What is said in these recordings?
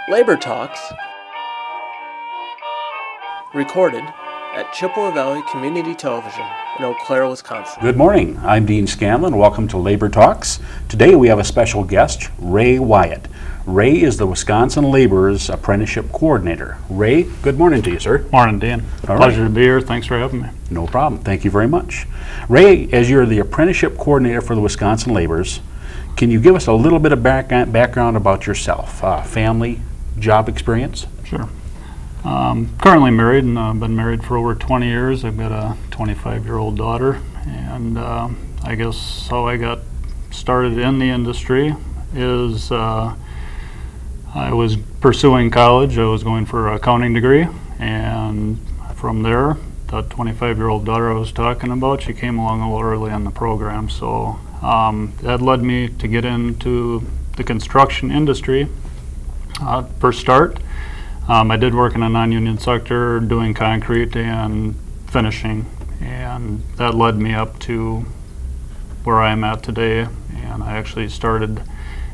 Labor Talks, recorded at Chippewa Valley Community Television in Eau Claire, Wisconsin. Good morning. I'm Dean Scanlon. Welcome to Labor Talks. Today we have a special guest, Ray Wiatt. Ray is the Wisconsin Laborers Apprenticeship Coordinator. Ray, good morning to you, sir. Morning, Dan. All Pleasure right. to be here. Thanks for having me. No problem. Thank you very much. Ray, as you're the Apprenticeship Coordinator for the Wisconsin Laborers, can you give us a little bit of background about yourself, family, job experience? Sure. Currently married, and I've been married for over 20 years. I've got a 25-year-old daughter, and I guess how I got started in the industry is I was pursuing college. I was going for an accounting degree, and from there, that 25-year-old daughter I was talking about, she came along a little early in the program, so that led me to get into the construction industry. For start, I did work in a non-union sector doing concrete and finishing, and that led me up to where I am at today, and I actually started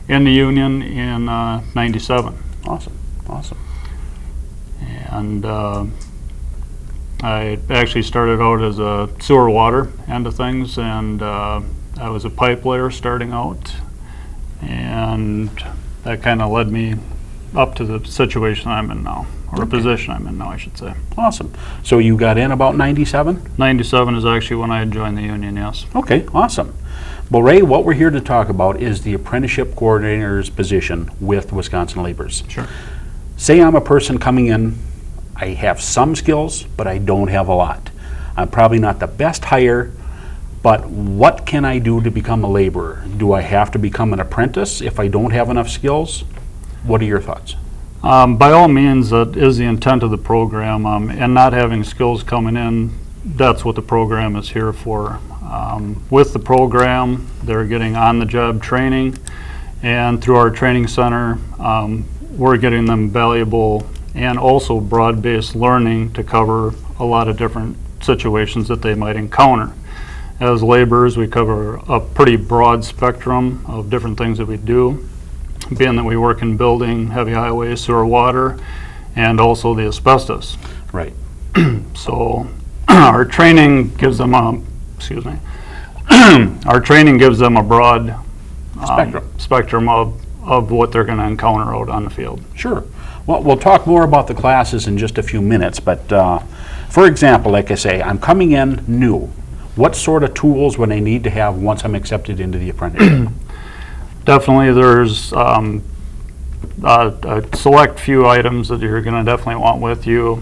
in the union in 97. Awesome. And I actually started out as a sewer water end of things, and I was a pipe layer starting out, and that kind of led me up to the situation I'm in now, or the position I'm in now, I should say. Awesome. So you got in about 97? 97 is actually when I joined the union, yes. Okay, awesome. Well, Ray, what we're here to talk about is the Apprenticeship Coordinator's position with Wisconsin Laborers. Sure. Say I'm a person coming in, I have some skills, but I don't have a lot. I'm probably not the best hire, but what can I do to become a laborer? Do I have to become an apprentice if I don't have enough skills? What are your thoughts? By all means, that is the intent of the program, and not having skills coming in, that's what the program is here for. With the program, they're getting on-the-job training, and through our training center, we're getting them valuable and also broad-based learning to cover a lot of different situations that they might encounter. As laborers, we cover a pretty broad spectrum of different things that we do, being that we work in building, heavy highways, sewer, water, and also the asbestos. Right. So our training gives them a, our training gives them a broad spectrum of what they're going to encounter out on the field. Sure. Well, we'll talk more about the classes in just a few minutes, but for example, like I say, I'm coming in new. What sort of tools would I need to have once I'm accepted into the apprenticeship? Definitely, there's a select few items that you're going to definitely want with you.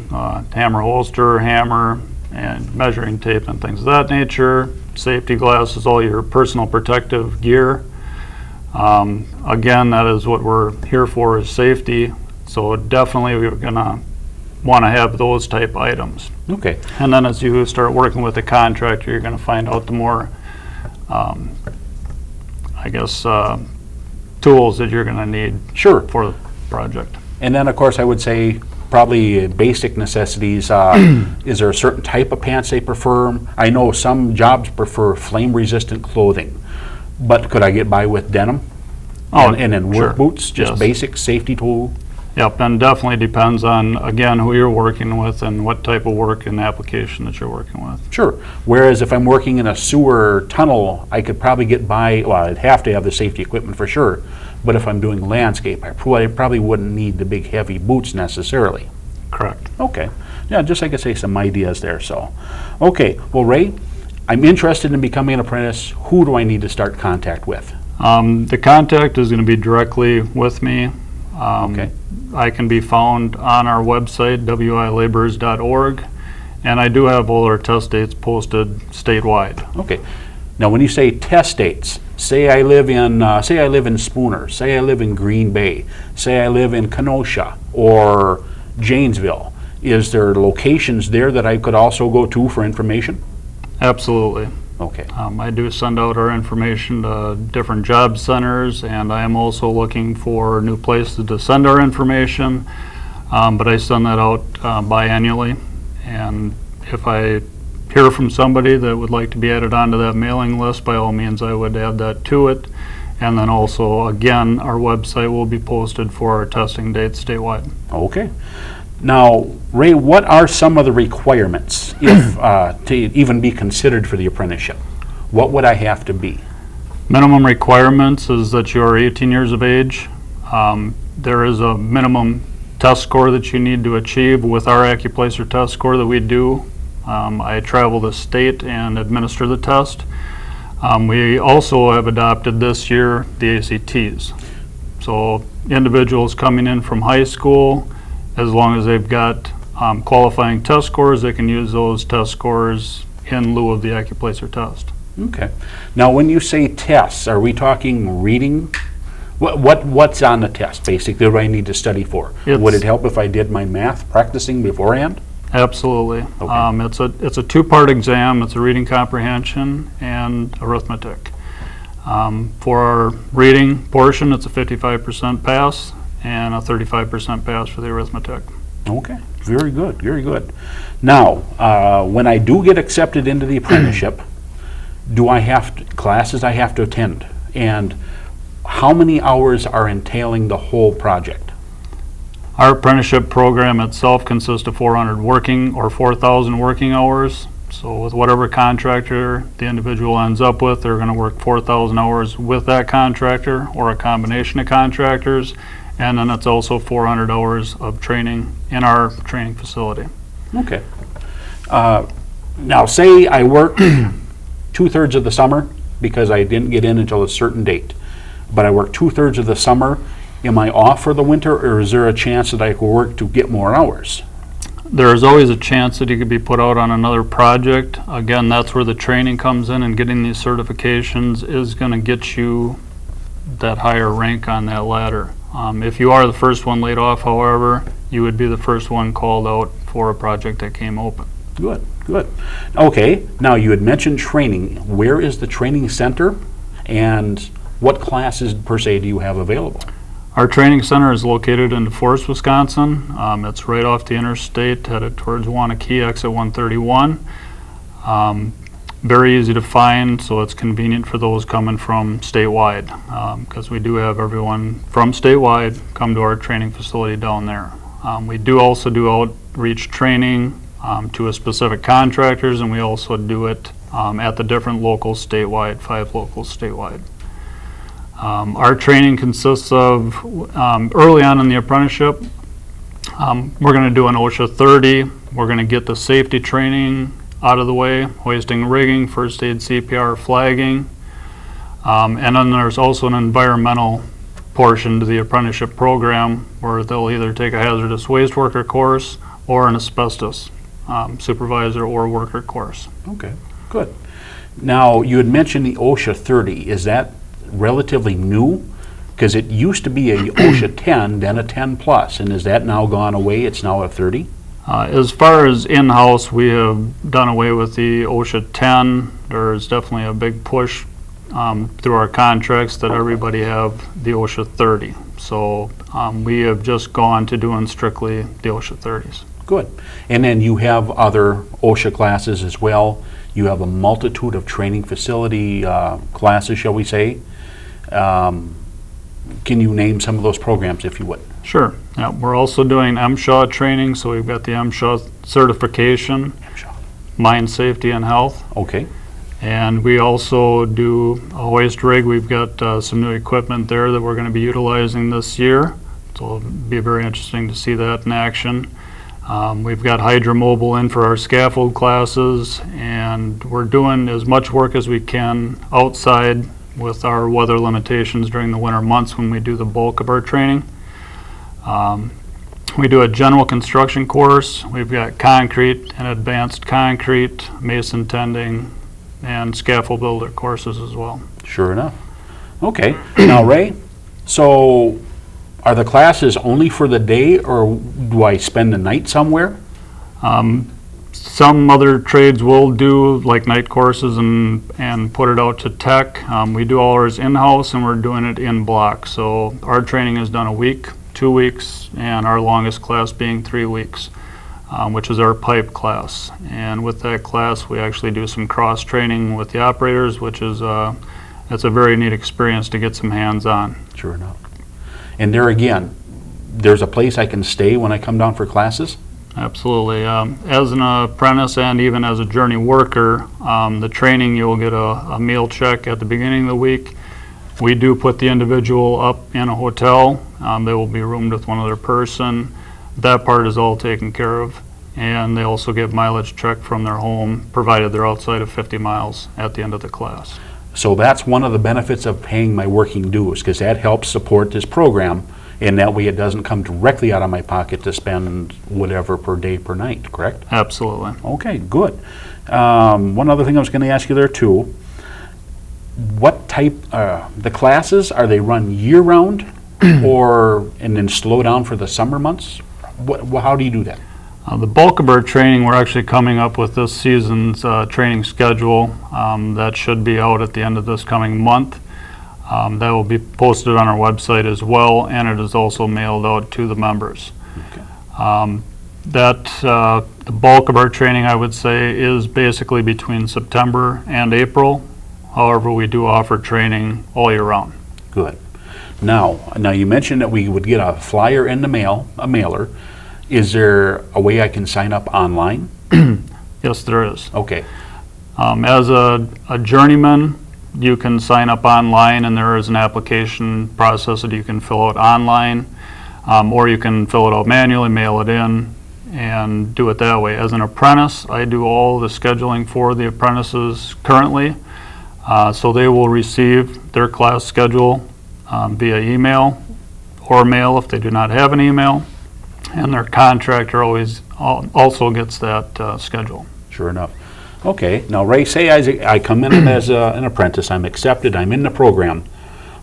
Hammer holster, hammer, and measuring tape and things of that nature. Safety glasses, all your personal protective gear. Again, that is what we're here for, is safety. So definitely we're going to want to have those type items. Okay. And then as you start working with the contractor, you're going to find out the more I guess, tools that you're going to need Sure. for the project. And then, of course, I would say probably basic necessities. Is there a certain type of pants they prefer? I know some jobs prefer flame-resistant clothing, but could I get by with denim? And then work sure. boots, just Yes. basic safety tool? Yep, and definitely depends on, again, who you're working with and what type of work and application that you're working with. Sure. Whereas if I'm working in a sewer tunnel, I could probably get by, well, I'd have to have the safety equipment for sure, but if I'm doing landscape, I probably wouldn't need the big heavy boots necessarily. Correct. Okay. Yeah, just like I say, some ideas there, so. Okay, well, Ray, I'm interested in becoming an apprentice. Who do I need to start contact with? The contact is going to be directly with me. Okay. I can be found on our website, wilaborers.org, and I do have all our test dates posted statewide. Okay. Now, when you say test dates, say I live in Spooner, say I live in Green Bay, say I live in Kenosha or Janesville. Is there locations there that I could also go to for information? Absolutely. Okay. I do send out our information to different job centers, and I am also looking for new places to send our information, but I send that out biannually, and if I hear from somebody that would like to be added onto that mailing list, by all means I would add that to it, And then also, again, our website will be posted for our testing dates statewide. Okay. Now, Ray, what are some of the requirements if to even be considered for the apprenticeship? What would I have to be? Minimum requirements is that you are 18 years of age. There is a minimum test score that you need to achieve with our AccuPlacer test score that we do. I travel the state and administer the test. We also have adopted this year the ACTs. So individuals coming in from high school, as long as they've got qualifying test scores, they can use those test scores in lieu of the AccuPlacer test. Okay. Now, when you say tests, are we talking reading? What's on the test, basically, what I need to study for? Would it help if I did my math practicing beforehand? Absolutely. Okay. It's a two-part exam. It's a reading comprehension and arithmetic. For our reading portion, it's a 55% pass and a 35% pass for the arithmetic. Okay, very good, very good. Now, when I do get accepted into the apprenticeship, do I have classes I have to attend? And how many hours are entailing the whole project? Our apprenticeship program itself consists of 400 working or 4,000 working hours. So with whatever contractor the individual ends up with, they're going to work 4,000 hours with that contractor or a combination of contractors. And then it's also 400 hours of training in our training facility. Okay. Now, say I work 2/3 of the summer because I didn't get in until a certain date, but I work 2/3 of the summer. Am I off for the winter, or is there a chance that I could work to get more hours? There is always a chance that you could be put out on another project. Again, that's where the training comes in, and getting these certifications is going to get you that higher rank on that ladder. If you are the first one laid off, however, you would be the first one called out for a project that came open. Good, good. Okay, now you had mentioned training. Where is the training center, and what classes per se do you have available? Our training center is located in DeForest, Wisconsin. It's right off the interstate, headed towards Wanakee, exit 131. Very easy to find, so it's convenient for those coming from statewide, because we do have everyone from statewide come to our training facility down there. We do also do outreach training to a specific contractors, and we also do it at the different locals statewide, 5 locals statewide. Our training consists of, early on in the apprenticeship, we're going to do an OSHA 30. We're going to get the safety training out of the way, hoisting, rigging, first aid, CPR, flagging. And then there's also an environmental portion to the apprenticeship program where they'll either take a hazardous waste worker course or an asbestos supervisor or worker course. Okay, good. Now, you had mentioned the OSHA 30. Is that relatively new? Because it used to be a OSHA 10, then a 10 plus, and is that now gone away? It's now a 30? As far as in-house, we have done away with the OSHA 10. There's definitely a big push through our contracts that everybody have the OSHA 30. So we have just gone to doing strictly the OSHA 30s. Good. And then you have other OSHA classes as well. You have a multitude of training facility classes, shall we say. Can you name some of those programs, if you would? Sure. Yeah, we're also doing MSHA training, so we've got the MSHA certification, mine safety and health. Okay. And we also do a hoist rig. We've got some new equipment there that we're going to be utilizing this year. So it'll be very interesting to see that in action. We've got hydromobile in for our scaffold classes, and we're doing as much work as we can outside with our weather limitations during the winter months when we do the bulk of our training. We do a general construction course. We've got concrete and advanced concrete, mason tending, and scaffold builder courses as well. Sure enough. Okay. Now, Ray, so are the classes only for the day, or do I spend the night somewhere? Some other trades will do like night courses and put it out to tech. We do all ours in-house, and we're doing it in blocks. So our training is done a week, 2 weeks, and our longest class being 3 weeks, which is our pipe class. And with that class, we actually do some cross training with the operators, which is it's a very neat experience to get some hands-on. Sure enough. And there again, there's a place I can stay when I come down for classes? Absolutely. As an apprentice and even as a journey worker, the training, you'll get a meal check at the beginning of the week. We do put the individual up in a hotel. They will be roomed with one other person. That part is all taken care of. And they also get mileage check from their home, provided they're outside of 50 miles at the end of the class. So that's one of the benefits of paying my working dues, because that helps support this program, and that way it doesn't come directly out of my pocket to spend whatever per day per night, correct? Absolutely. Okay, good. One other thing I was going to ask you there too, what type, the classes, are they run year-round and then slow down for the summer months? How do you do that? The bulk of our training, we're actually coming up with this season's training schedule that should be out at the end of this coming month. That will be posted on our website as well, and it is also mailed out to the members. Okay. The bulk of our training, I would say, is basically between September and April. However, we do offer training all year round. Good. Now you mentioned that we would get a flyer in the mail, a mailer. Is there a way I can sign up online? Yes, there is. Okay. As a journeyman, you can sign up online, and there is an application process that you can fill out online, or you can fill it out manually, mail it in, and do it that way. As an apprentice, I do all the scheduling for the apprentices currently, so they will receive their class schedule via email or mail if they do not have an email. And their contractor also gets that schedule. Sure enough. Okay. Now, Ray, say I come in as an apprentice, I'm accepted, I'm in the program,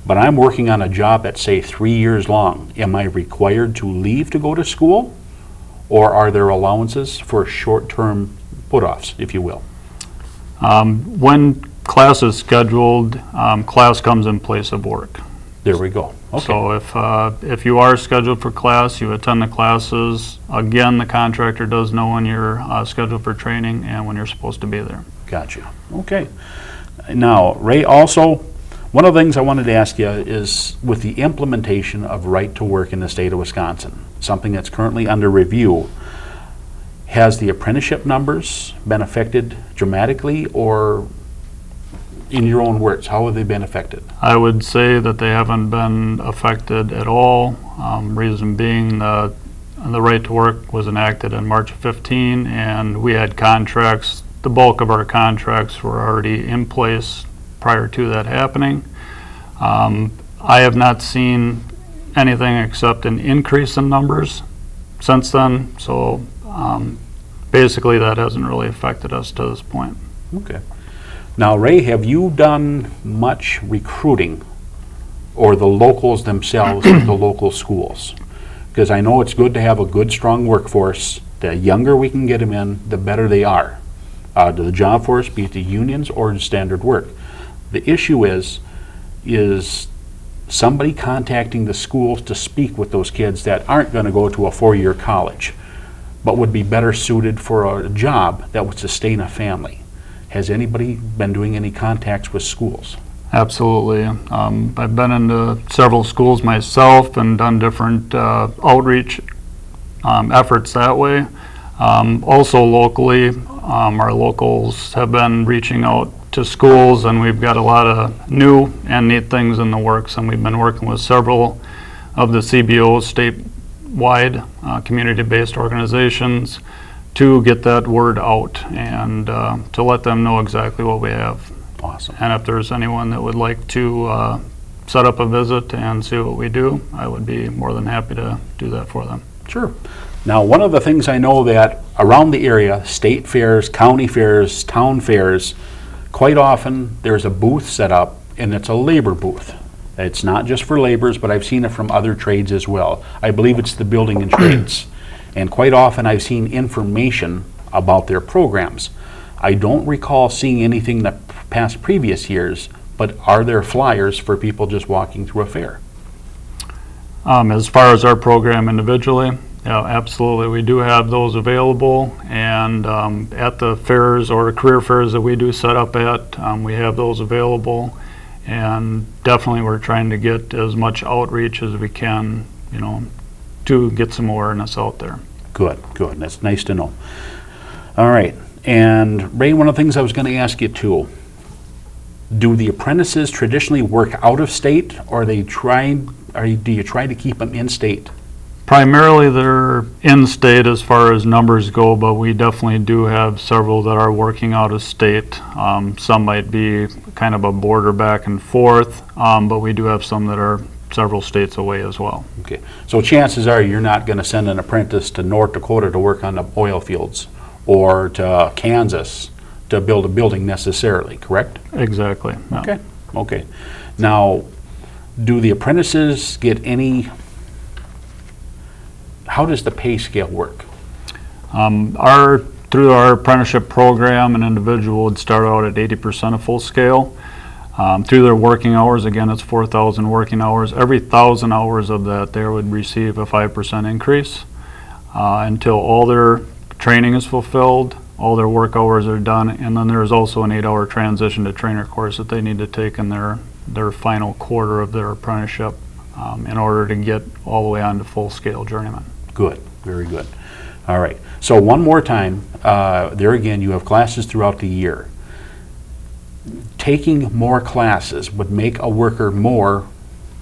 but I'm working on a job that's, say, 3 years long. Am I required to leave to go to school? Or are there allowances for short-term put-offs, if you will? When class is scheduled, class comes in place of work. There we go. Okay. So if you are scheduled for class, you attend the classes. Again, the contractor does know when you're scheduled for training and when you're supposed to be there. Gotcha. Okay. Now, Ray, also, one of the things I wanted to ask you is with the implementation of right to work in the state of Wisconsin, something that's currently under review, has the apprenticeship numbers been affected dramatically, or in your own words, how have they been affected? I would say that they haven't been affected at all. Reason being the right to work was enacted in March of 15, and we had contracts. The bulk of our contracts were already in place prior to that happening. I have not seen anything except an increase in numbers since then, so basically that hasn't really affected us to this point. Okay. Now, Ray, have you done much recruiting, or the locals themselves at the local schools? Because I know it's good to have a good, strong workforce. The younger we can get them in, the better they are. To the job force, be it the unions or the standard work. The issue is somebody contacting the schools to speak with those kids that aren't going to go to a 4-year college, but would be better suited for a job that would sustain a family. Has anybody been doing any contacts with schools? Absolutely. I've been into several schools myself and done different outreach efforts that way. Also locally, our locals have been reaching out to schools, and we've got a lot of new and neat things in the works, and we've been working with several of the CBOs, statewide community-based organizations, to get that word out and to let them know exactly what we have. Awesome. And if there's anyone that would like to set up a visit and see what we do, I would be more than happy to do that for them. Sure. Now, one of the things I know that around the area, state fairs, county fairs, town fairs, quite often there's a booth set up, and it's a labor booth. It's not just for laborers, but I've seen it from other trades as well. I believe it's the building and trades. And quite often I've seen information about their programs. I don't recall seeing anything that past previous years, but are there flyers for people just walking through a fair? As far as our program individually, yeah, absolutely. We do have those available, and at the fairs or career fairs that we do set up at, we have those available. And definitely we're trying to get as much outreach as we can, to get some awareness out there. Good, good. That's nice to know. All right. And Ray, one of the things I was going to ask you too, do the apprentices traditionally work out of state, or do you try to keep them in state? Primarily they're in-state as far as numbers go, but we definitely do have several that are working out of state. Some might be kind of a border back and forth, but we do have some that are several states away as well. Okay, so chances are you're not going to send an apprentice to North Dakota to work on the oil fields or to Kansas to build a building necessarily, correct? Exactly. Yeah. Okay, okay. Now, do the apprentices get any, how does the pay scale work? Through our apprenticeship program, an individual would start out at 80% of full scale. Through their working hours, again, it's 4,000 working hours. Every 1,000 hours of that, they would receive a 5% increase until all their training is fulfilled, all their work hours are done, and then there's also an 8-hour transition to trainer course that they need to take in their final quarter of their apprenticeship in order to get all the way on to full-scale journeyman. Good, very good. All right, so one more time, there again, you have classes throughout the year. Taking more classes would make a worker more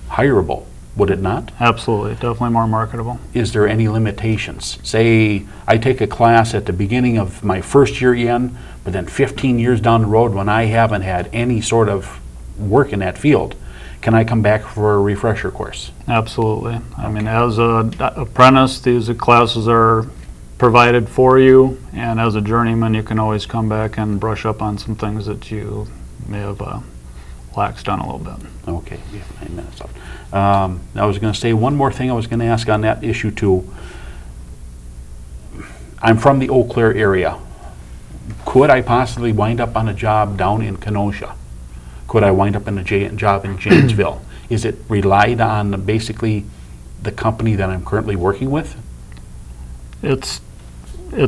hireable, would it not? Absolutely, definitely more marketable. Is there any limitations? Say I take a class at the beginning of my first year in, but then 15 years down the road when I haven't had any sort of work in that field, can I come back for a refresher course? Absolutely. I mean, as an apprentice, these classes are provided for you, and as a journeyman, you can always come back and brush up on some things that you may have laxed on a little bit. Okay, we have 9 minutes left. I was going to say one more thing I was going to ask on that issue too. I'm from the Eau Claire area. Could I possibly wind up on a job down in Kenosha? Could I wind up in a job in Janesville? Is it relied on basically the company that I'm currently working with? It's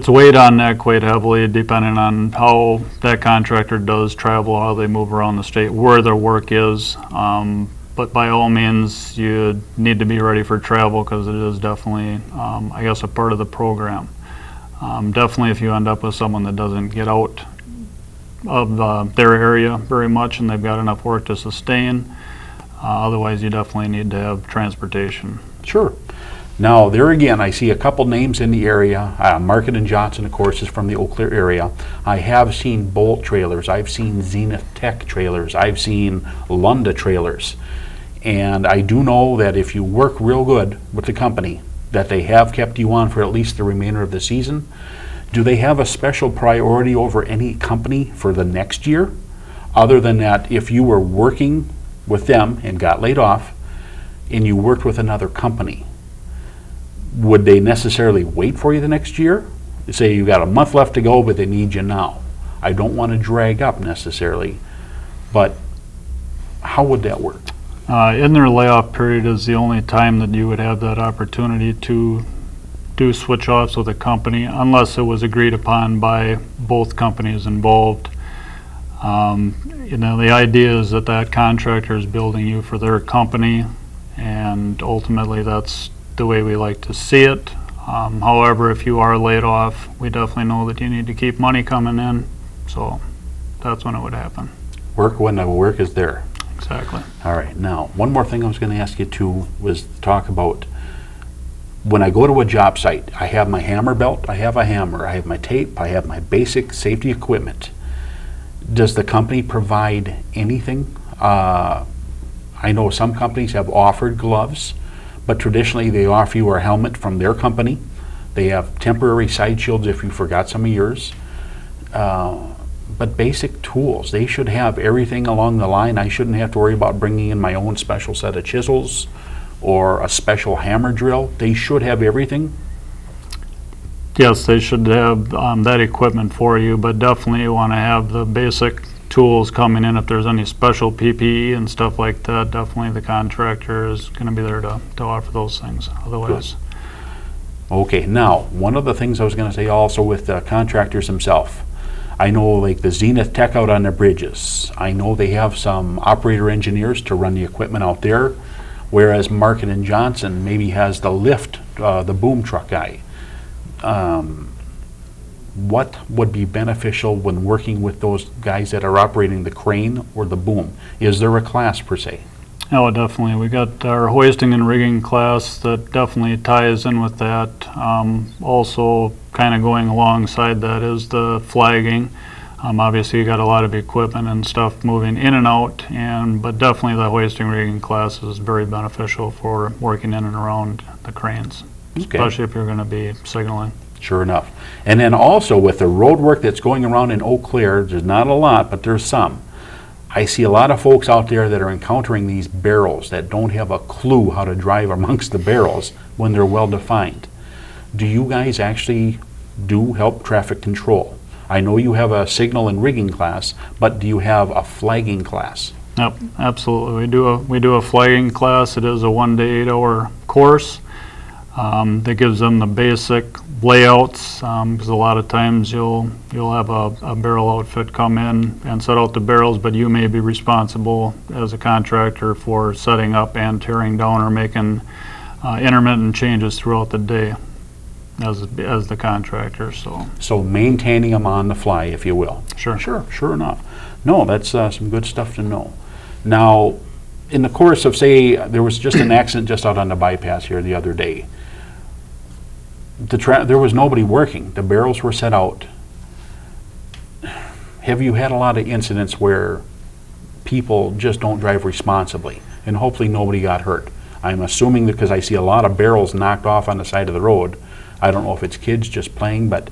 weighed on that quite heavily, depending on how that contractor does travel, how they move around the state, where their work is. But by all means, you need to be ready for travel because it is definitely, I guess, a part of the program. Definitely if you end up with someone that doesn't get out of their area very much and they've got enough work to sustain, otherwise you definitely need to have transportation. Sure. Now, there again, I see a couple names in the area. Market and Johnson, of course, is from the Eau Claire area. I have seen Bolt trailers. I've seen Zenith Tech trailers. I've seen Lunda trailers. And I do know that if you work real good with the company, that they have kept you on for at least the remainder of the season. Do they have a special priority over any company for the next year? Other than that, if you were working with them and got laid off, and you worked with another company, would they necessarily wait for you the next year? Say you got a month left to go, but they need you now. I don't want to drag up necessarily, but how would that work? In their layoff period is the only time that you would have that opportunity to do switch offs with a company, unless it was agreed upon by both companies involved. The idea is that that contractor is building you for their company, and ultimately that's the way we like to see it. However, if you are laid off, we definitely know that you need to keep money coming in, so that's when it would happen. Work when the work is there. Exactly. All right. Now, one more thing I was going to ask you too was to talk about when I go to a job site, I have my hammer belt, I have a hammer, I have my tape, I have my basic safety equipment. Does the company provide anything? I know some companies have offered gloves, but traditionally they offer you a helmet from their company. They have temporary side shields if you forgot some of yours. But basic tools, they should have everything along the line. I shouldn't have to worry about bringing in my own special set of chisels or a special hammer drill. They should have everything. Yes, they should have that equipment for you, but definitely you want to have the basic tools coming in. If there's any special PPE and stuff like that, definitely the contractor is going to be there to offer those things. Otherwise. Good. Okay, now, one of the things I was going to say also with the contractors themselves, I know like the Zenith Tech out on the bridges. I know they have some operator engineers to run the equipment out there, whereas Market and Johnson maybe has the lift, the boom truck guy. What would be beneficial when working with those guys that are operating the crane or the boom? Is there a class per se? Oh, definitely. We got our hoisting and rigging class that definitely ties in with that. Also, kind of going alongside that is the flagging. Obviously, you got a lot of equipment and stuff moving in and out, but definitely the hoisting and rigging class is very beneficial for working in and around the cranes, especially if you're going to be signaling. Sure enough. And then also with the road work that's going around in Eau Claire, there's not a lot, but there's some. I see a lot of folks out there that are encountering these barrels that don't have a clue how to drive amongst the barrels when they're well defined. Do you guys actually do help traffic control? I know you have a signal and rigging class, but do you have a flagging class? Yep, absolutely. We do a flagging class. It is a 1-day 8-hour course that gives them the basic layouts, because a lot of times you'll have a barrel outfit come in and set out the barrels, but you may be responsible as a contractor for setting up and tearing down or making intermittent changes throughout the day as the contractor. So maintaining them on the fly, if you will. Sure enough. No, that's some good stuff to know. Now, in the course of, say, there was just an accident just out on the bypass here the other day. There was nobody working. The barrels were set out. Have you had a lot of incidents where people just don't drive responsibly, and hopefully nobody got hurt? I'm assuming that because I see a lot of barrels knocked off on the side of the road. I don't know if it's kids just playing, but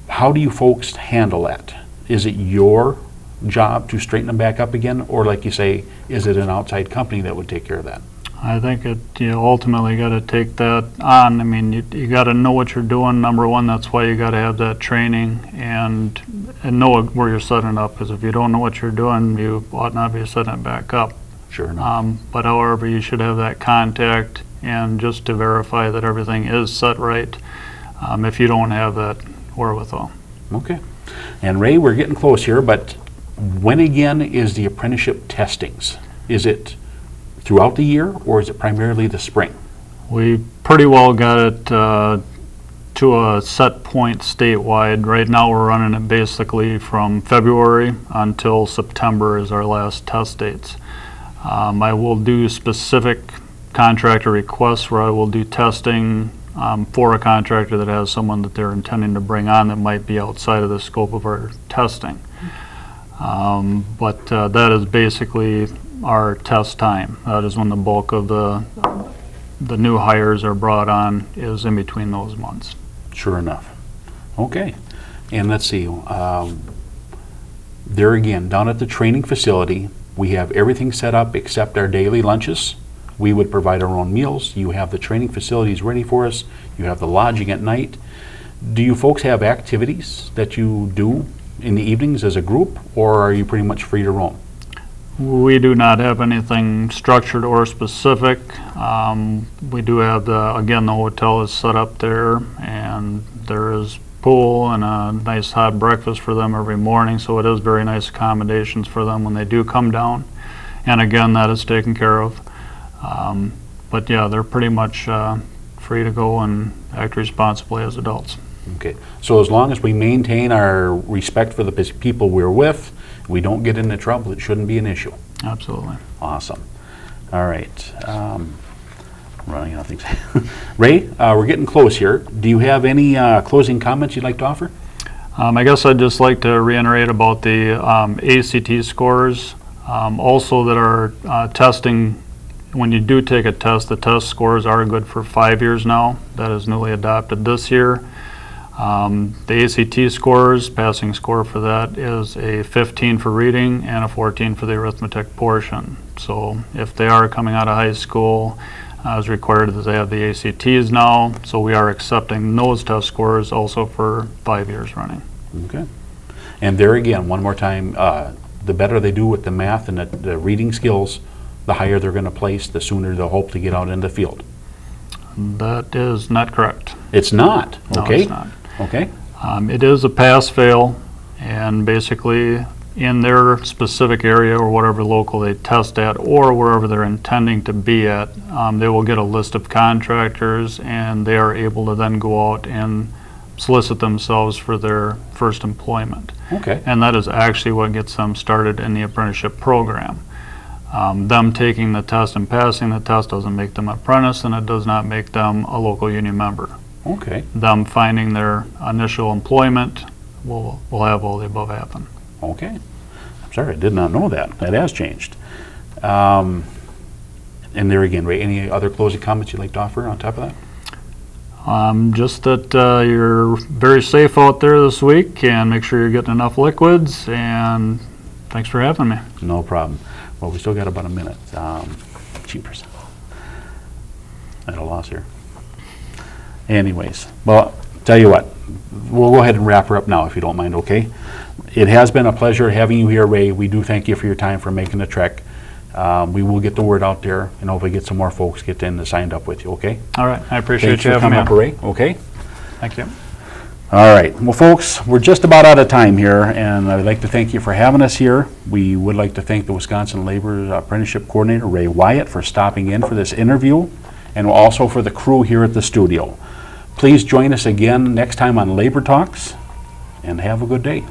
how do you folks handle that? Is it your job to straighten them back up again, or like you say, is it an outside company that would take care of that? I think you ultimately got to take that on. I mean, you got to know what you're doing. Number one, that's why you got to have that training and know where you're setting it up. Because if you don't know what you're doing, you ought not be setting it back up. Sure enough. But however, you should have that contact and just to verify that everything is set right. If you don't have that wherewithal. Okay. And Ray, we're getting close here, but when again is the apprenticeship testings? Is it throughout the year, or is it primarily the spring? We pretty well got it to a set point statewide. Right now we're running it basically from February until September is our last test dates. I will do specific contractor requests where I will do testing for a contractor that has someone that they're intending to bring on that might be outside of the scope of our testing. But that is basically our test time. That is when the bulk of the new hires are brought on, is in between those months. Sure enough. Okay. And let's see. There again, down at the training facility, we have everything set up except our daily lunches. We would provide our own meals. You have the training facilities ready for us. You have the lodging at night. Do you folks have activities that you do in the evenings as a group, or are you pretty much free to roam? We do not have anything structured or specific. We do have the hotel is set up there, and there is pool and a nice hot breakfast for them every morning, so it is very nice accommodations for them when they do come down. And again, that is taken care of. But yeah, they're pretty much free to go and act responsibly as adults. Okay, so as long as we maintain our respect for the people we're with, we don't get into trouble, it shouldn't be an issue. Absolutely. Awesome. All right. Running out of things. Ray, we're getting close here. Do you have any closing comments you'd like to offer? I guess I'd just like to reiterate about the ACT scores. Also that our testing, when you do take a test, the test scores are good for 5 years now. That is newly adopted this year. The ACT scores, passing score for that is a 15 for reading and a 14 for the arithmetic portion. So if they are coming out of high school, as required that they have the ACTs now, so we are accepting those test scores also for 5 years running. Okay. And there again, one more time, the better they do with the math and the reading skills, the higher they're going to place, the sooner they'll hope to get out in the field. That is not correct. It's not? No, okay. it's not. Okay. It is a pass-fail And basically, in their specific area or whatever local they test at or wherever they're intending to be at, they will get a list of contractors, and they are able to then go out and solicit themselves for their first employment. Okay. And that is actually what gets them started in the apprenticeship program. Them taking the test and passing the test doesn't make them an apprentice, and it does not make them a local union member. Okay. Them finding their initial employment will have all the above happen. Okay. I'm sorry, I did not know that. That has changed. And there again, Ray, any other closing comments you'd like to offer on top of that? Just that you're very safe out there this week, and make sure you're getting enough liquids, and thanks for having me. No problem. Well, we still got about a minute. Cheapers. At a loss here. Anyways, well, tell you what, we'll go ahead and wrap her up now if you don't mind, okay? It has been a pleasure having you here, Ray. We do thank you for your time for making the trek. We will get the word out there, and hopefully get some more folks get in and signed up with you, okay? All right, I appreciate Thanks you for having coming me. up, Ray, okay? Thank you. All right. Well, folks, we're just about out of time here, and I'd like to thank you for having us here. We would like to thank the Wisconsin Labor Apprenticeship Coordinator, Ray Wiatt, for stopping in for this interview, and also for the crew here at the studio. Please join us again next time on Labor Talks, and have a good day.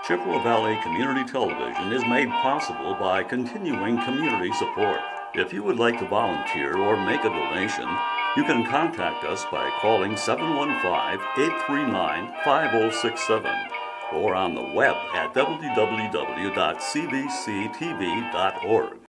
Chippewa Valley Community Television is made possible by continuing community support. If you would like to volunteer or make a donation, you can contact us by calling 715-839-5067 or on the web at www.cbctv.org.